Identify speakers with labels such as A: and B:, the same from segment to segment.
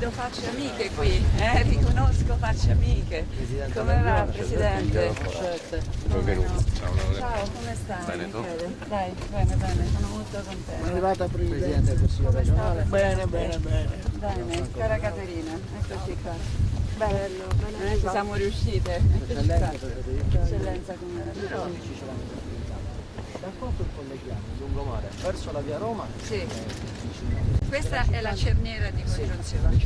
A: vedo facce amiche qui, riconosco facce amiche. Come va, Presidente?
B: Benvenuto.
A: Ciao, come stai?
B: Bene, tu?
A: Dai, bene, sono molto contenta.
C: È arrivata Presidente del Consiglio regionale.
A: Bene.
C: Bene.
A: Cara Caterina, eccoci qua. Bello,
D: bene.
A: ci siamo riuscite. Eccellenza, come era?
C: Da qua poi colleghiamo il lungomare verso la via Roma.
A: Sì. Questa è la cerniera di congiunzione.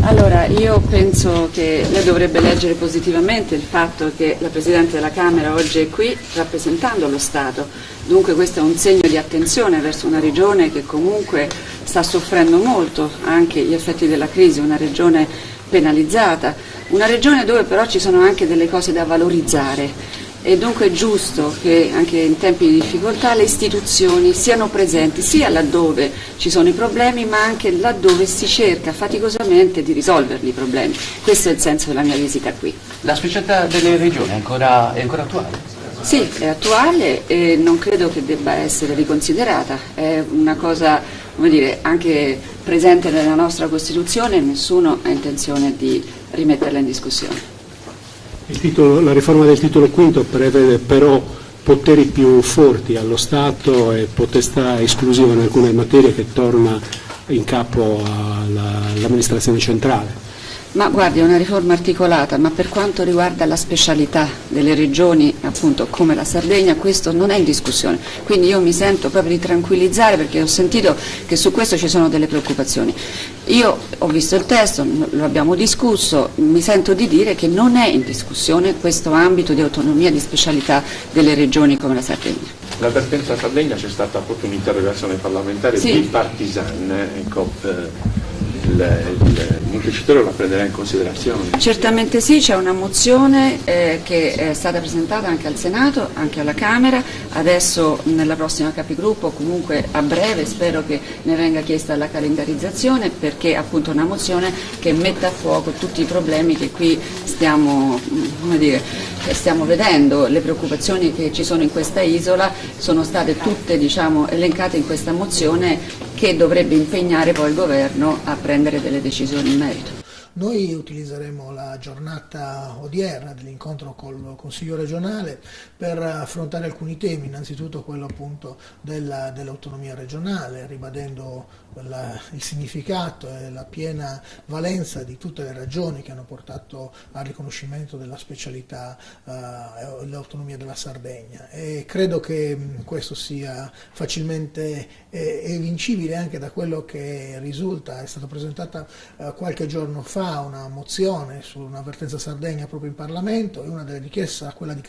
A: Allora, io penso che lei dovrebbe leggere positivamente il fatto che la Presidente della Camera oggi è qui rappresentando lo Stato. Dunque questo è un segno di attenzione verso una regione che comunque sta soffrendo molto anche gli effetti della crisi, una regione penalizzata, una regione dove però ci sono anche delle cose da valorizzare. E dunque è giusto che anche in tempi di difficoltà le istituzioni siano presenti sia laddove ci sono i problemi ma anche laddove si cerca faticosamente di risolverli i problemi. Questo è il senso della mia visita qui.
E: La specialità delle regioni è ancora attuale?
A: Sì, è attuale e non credo che debba essere riconsiderata, è una cosa, come dire, anche presente nella nostra Costituzione e nessuno ha intenzione di rimetterla in discussione.
F: La riforma del titolo V prevede però poteri più forti allo Stato e potestà esclusiva in alcune materie che torna in capo all'amministrazione centrale.
A: Ma guardi, è una riforma articolata, ma per quanto riguarda la specialità delle regioni, appunto come la Sardegna, questo non è in discussione. Quindi io mi sento proprio di tranquillizzare perché ho sentito che su questo ci sono delle preoccupazioni. Io ho visto il testo, lo abbiamo discusso, mi sento di dire che non è in discussione questo ambito di autonomia, di specialità delle regioni come la Sardegna.
B: La vertenza Sardegna c'è stata proprio un'interrogazione parlamentare bipartisan, il Montecitorio la prenderà in considerazione?
A: Certamente sì, c'è una mozione che è stata presentata anche al Senato, anche alla Camera, adesso nella prossima Capigruppo, comunque a breve spero che ne venga chiesta la calendarizzazione perché è appunto una mozione che metta a fuoco tutti i problemi che qui stiamo vedendo, le preoccupazioni che ci sono in questa isola sono state tutte elencate in questa mozione che dovrebbe impegnare poi il governo a prendere delle decisioni in merito.
C: Noi utilizzeremo la giornata odierna dell'incontro col Consiglio regionale per affrontare alcuni temi, innanzitutto quello appunto dell'autonomia regionale, ribadendo il significato e la piena valenza di tutte le ragioni che hanno portato al riconoscimento della specialità e l'autonomia della Sardegna. E credo che questo sia facilmente evincibile anche da quello che risulta, è stata presentata qualche giorno fa una mozione su un'avvertenza Sardegna proprio in Parlamento e una delle richieste sarà quella di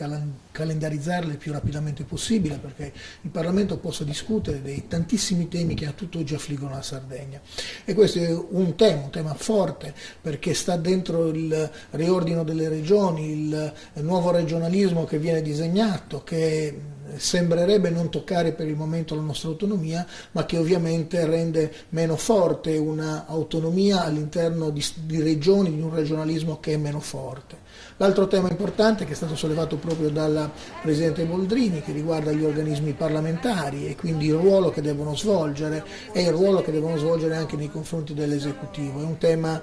C: calendarizzarla il più rapidamente possibile perché il Parlamento possa discutere dei tantissimi temi che a tutt'oggi affliggono la Sardegna. E questo è un tema forte perché sta dentro il riordino delle regioni, il nuovo regionalismo che viene disegnato, che sembrerebbe non toccare per il momento la nostra autonomia, ma che ovviamente rende meno forte un'autonomia all'interno di regioni, di un regionalismo che è meno forte. L'altro tema importante che è stato sollevato proprio dalla Presidente Boldrini, che riguarda gli organismi parlamentari e quindi il ruolo che devono svolgere e il ruolo che devono svolgere anche nei confronti dell'esecutivo. È un tema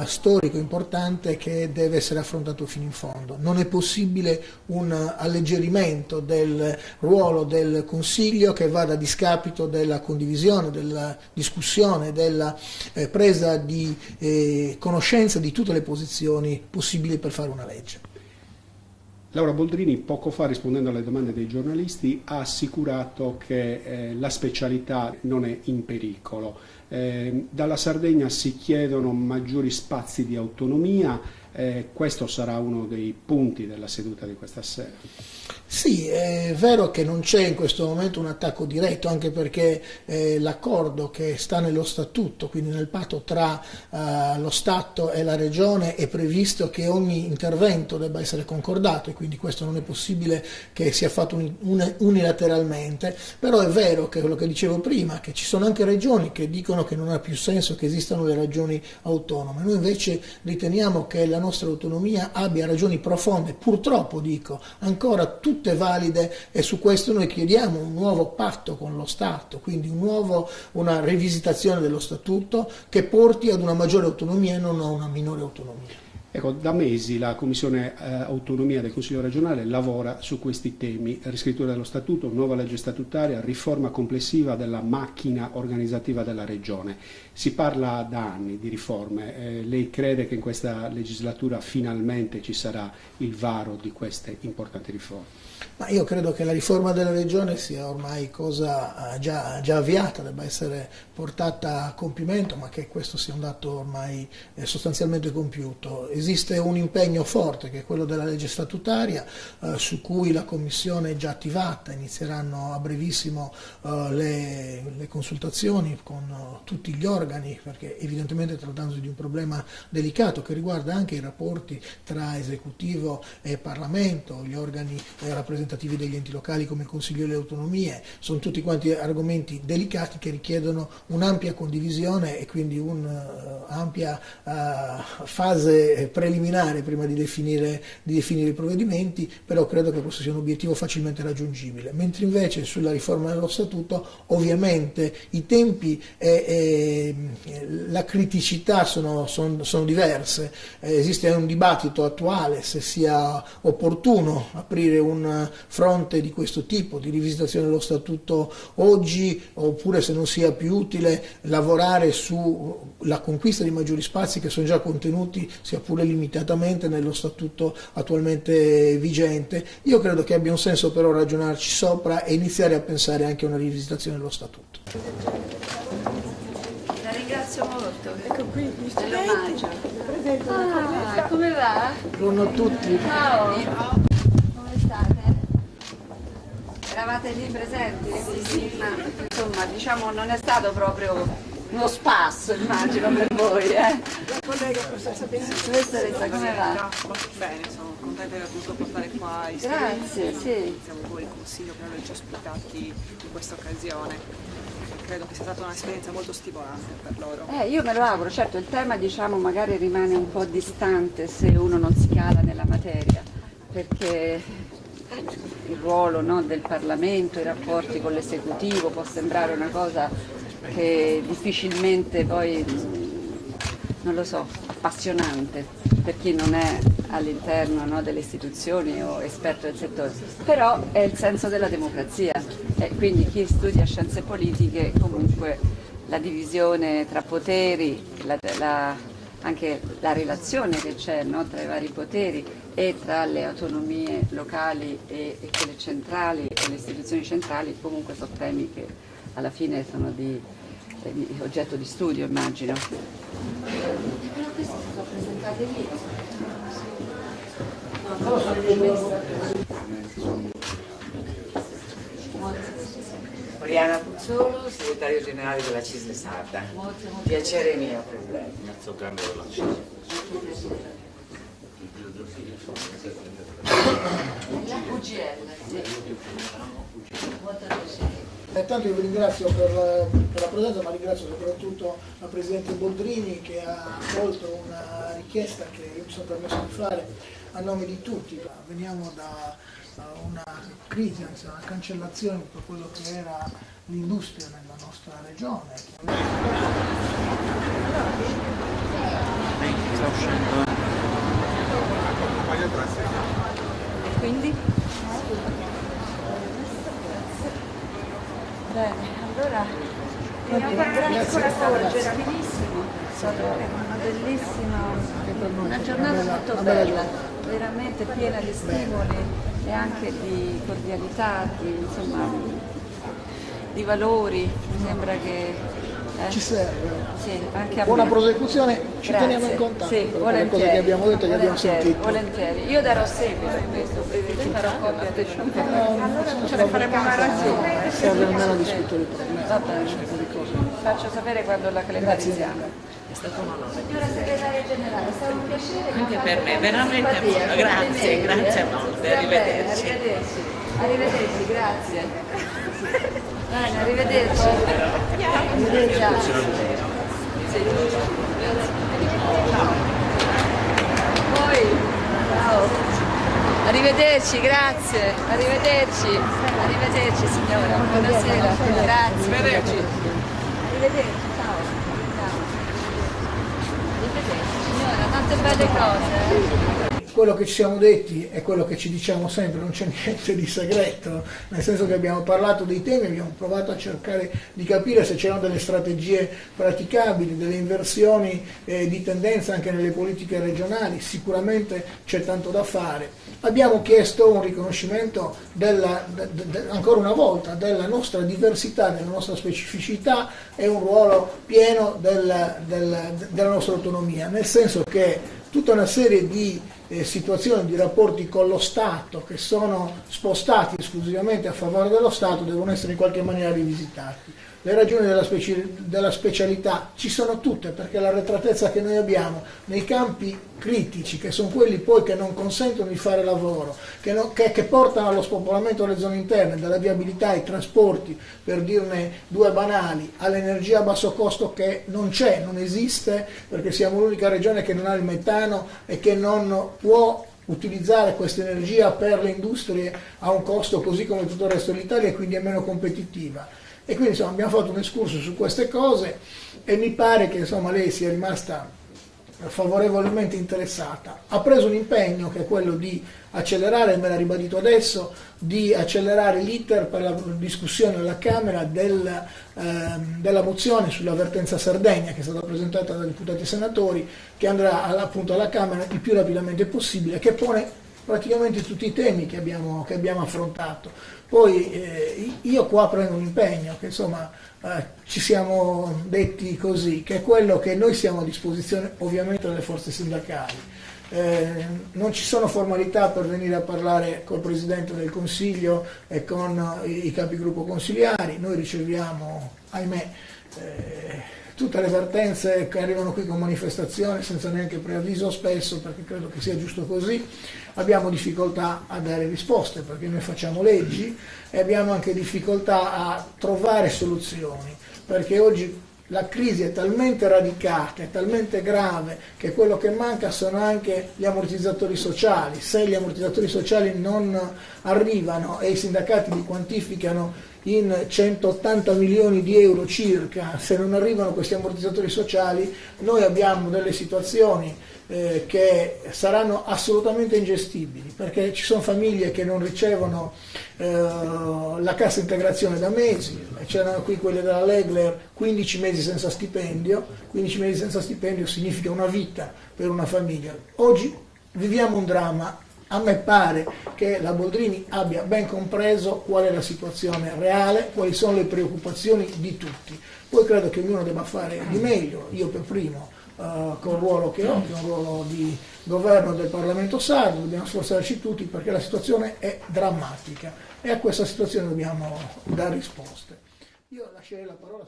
C: storico importante che deve essere affrontato fino in fondo. Non è possibile un alleggerimento del ruolo del Consiglio che vada a discapito della condivisione, della discussione, della presa di conoscenza di tutte le posizioni possibili per fare una legge.
F: Laura Boldrini poco fa, rispondendo alle domande dei giornalisti, ha assicurato che la specialità non è in pericolo. Dalla Sardegna si chiedono maggiori spazi di autonomia, questo sarà uno dei punti della seduta di questa sera.
C: Sì, è vero che non c'è in questo momento un attacco diretto, anche perché l'accordo che sta nello statuto, quindi nel patto tra lo Stato e la Regione, è previsto che ogni intervento debba essere concordato e quindi questo non è possibile che sia fatto unilateralmente, però è vero che quello che dicevo prima, che ci sono anche regioni che dicono ritengono che non ha più senso che esistano le regioni autonome. Noi invece riteniamo che la nostra autonomia abbia ragioni profonde, purtroppo dico, ancora tutte valide, e su questo noi chiediamo un nuovo patto con lo Stato, quindi una rivisitazione dello Statuto che porti ad una maggiore autonomia e non a una minore autonomia.
F: Ecco, da mesi la Commissione Autonomia del Consiglio regionale lavora su questi temi: riscrittura dello Statuto, nuova legge statutaria, riforma complessiva della macchina organizzativa della Regione. Si parla da anni di riforme. Lei crede che in questa legislatura finalmente ci sarà il varo di queste importanti riforme?
C: Ma io credo che la riforma della Regione sia ormai cosa già avviata, debba essere portata a compimento, ma che questo sia un dato ormai sostanzialmente compiuto. Esiste un impegno forte che è quello della legge statutaria, su cui la Commissione è già attivata, inizieranno a brevissimo le consultazioni con tutti gli organi, perché evidentemente trattandosi di un problema delicato che riguarda anche i rapporti tra esecutivo e Parlamento, gli organi rappresentativi degli enti locali come il Consiglio delle Autonomie, sono tutti quanti argomenti delicati che richiedono un'ampia condivisione e quindi un'ampia fase preliminare prima di definire i provvedimenti, però credo che questo sia un obiettivo facilmente raggiungibile. Mentre invece sulla riforma dello Statuto ovviamente i tempi e la criticità sono diverse. Esiste un dibattito attuale se sia opportuno aprire un fronte di questo tipo, di rivisitazione dello Statuto oggi, oppure se non sia più utile lavorare sulla conquista di maggiori spazi che sono già contenuti, sia pure limitatamente, nello Statuto attualmente vigente. Io credo che abbia un senso però ragionarci sopra e iniziare a pensare anche a una rivisitazione dello Statuto.
A: La ringrazio molto.
D: Ecco qui gli studenti.
A: Come va?
C: Buongiorno a tutti.
A: Ciao. Come state? Eravate lì presenti? Sì. Ma insomma, diciamo, non è stato proprio uno spasso, immagino, per voi,
D: La collega professoressa Benissimo.
A: Professoressa, come va?
D: Bene, sono contenta di aver potuto portare qua i
A: Grazie,
D: studenti.
A: sì.
D: Siamo voi il Consiglio per averci ospitati in questa occasione. Credo che sia stata un'esperienza molto stimolante per loro.
A: Io me lo auguro, certo il tema diciamo magari rimane un po' distante se uno non si cala nella materia, perché il ruolo, no, del Parlamento, i rapporti con l'esecutivo può sembrare una cosa che difficilmente poi, non lo so, appassionante per chi non è all'interno, no, delle istituzioni o esperto del settore, però è il senso della democrazia e quindi chi studia scienze politiche comunque la divisione tra poteri, anche la relazione che c'è, no, tra i vari poteri e tra le autonomie locali e quelle centrali e le istituzioni centrali, comunque sono temi che alla fine sono oggetto di studio, immagino. Però questi sono presentati lì.
G: Oriana Puzzolo, segretario generale della CISL Sarda. Piacere mio, Presidente.
A: La UGL, sì. Molto piacere.
C: Intanto io vi ringrazio per la presenza, ma ringrazio soprattutto la Presidente Boldrini che ha accolto una richiesta che io mi sono permesso di fare a nome di tutti. Veniamo da una crisi, anzi una cancellazione di tutto quello che era l'industria nella nostra regione.
A: E quindi? Bene, allora grazie Forge, rapidissimo, è stato una giornata molto bella, veramente piena di stimoli e anche di cordialità, di valori, mi sembra che
C: Ci serve.
A: sì, anche a
C: Buona
A: me.
C: prosecuzione, ci
A: Grazie.
C: teniamo in contatto
A: Sì,
C: per le
A: volentieri,
C: cose che abbiamo detto e che abbiamo
A: volentieri,
C: sentito.
A: volentieri. Io darò seguito a questo, ci farò copia del
C: Allora
A: ce ne faremo una ragione.
C: serve almeno a discutere il problema.
A: Va bene. Faccio sapere quando la calendarizziamo.
G: È stato un onore.
A: Signora segretaria generale, è stato un piacere.
G: Anche per me, veramente molto. Grazie, grazie molte. Arrivederci.
A: Arrivederci, grazie. Bene, arrivederci. Arrivederci. Poi, ciao. Arrivederci, grazie. Arrivederci. Arrivederci signora. Buonasera. Grazie. Arrivederci. Arrivederci, ciao. Arrivederci signora, tante belle cose.
C: Quello che ci siamo detti è quello che ci diciamo sempre, non c'è niente di segreto, nel senso che abbiamo parlato dei temi, abbiamo provato a cercare di capire se c'erano delle strategie praticabili, delle inversioni di tendenza anche nelle politiche regionali. Sicuramente c'è tanto da fare. Abbiamo chiesto un riconoscimento ancora una volta della nostra diversità, della nostra specificità e un ruolo pieno della nostra autonomia, nel senso che tutta una serie di situazioni, di rapporti con lo Stato che sono spostati esclusivamente a favore dello Stato devono essere in qualche maniera rivisitati. Le ragioni della specialità ci sono tutte, perché l'arretratezza che noi abbiamo nei campi critici, che sono quelli poi che non consentono di fare lavoro, che portano allo spopolamento delle zone interne, dalla viabilità ai trasporti, per dirne due banali, all'energia a basso costo che non c'è, non esiste, perché siamo l'unica regione che non ha il metano e che non può utilizzare questa energia per le industrie a un costo così come tutto il resto dell'Italia e quindi è meno competitiva. E quindi insomma, abbiamo fatto un escursus su queste cose e mi pare che insomma, lei sia rimasta favorevolmente interessata. Ha preso un impegno che è quello di accelerare, me l'ha ribadito adesso, di accelerare l'iter per la discussione alla Camera della mozione sull'avvertenza Sardegna che è stata presentata da deputati e senatori, che andrà appunto alla Camera il più rapidamente possibile, che pone praticamente tutti i temi che abbiamo affrontato. Poi io qua prendo un impegno che insomma ci siamo detti così, che è quello che noi siamo a disposizione ovviamente delle forze sindacali. Non ci sono formalità per venire a parlare col Presidente del Consiglio e con i capigruppo consiliari, noi riceviamo, ahimè, tutte le vertenze che arrivano qui con manifestazioni senza neanche preavviso spesso, perché credo che sia giusto così. Abbiamo difficoltà a dare risposte perché noi facciamo leggi e abbiamo anche difficoltà a trovare soluzioni, perché oggi la crisi è talmente radicata, è talmente grave che quello che manca sono anche gli ammortizzatori sociali. Se gli ammortizzatori sociali non arrivano e i sindacati li quantificano in 180 milioni di euro circa, se non arrivano questi ammortizzatori sociali noi abbiamo delle situazioni che saranno assolutamente ingestibili, perché ci sono famiglie che non ricevono la cassa integrazione da mesi, c'erano qui quelle della Legler 15 mesi senza stipendio. 15 mesi senza stipendio significa una vita per una famiglia. Oggi viviamo un dramma. A me pare che la Boldrini abbia ben compreso qual è la situazione reale, quali sono le preoccupazioni di tutti. Poi credo che ognuno debba fare di meglio, io per primo, con il ruolo che ho, che è un ruolo di governo del Parlamento sardo, dobbiamo sforzarci tutti perché la situazione è drammatica e a questa situazione dobbiamo dare risposte. Io lascerei la parola.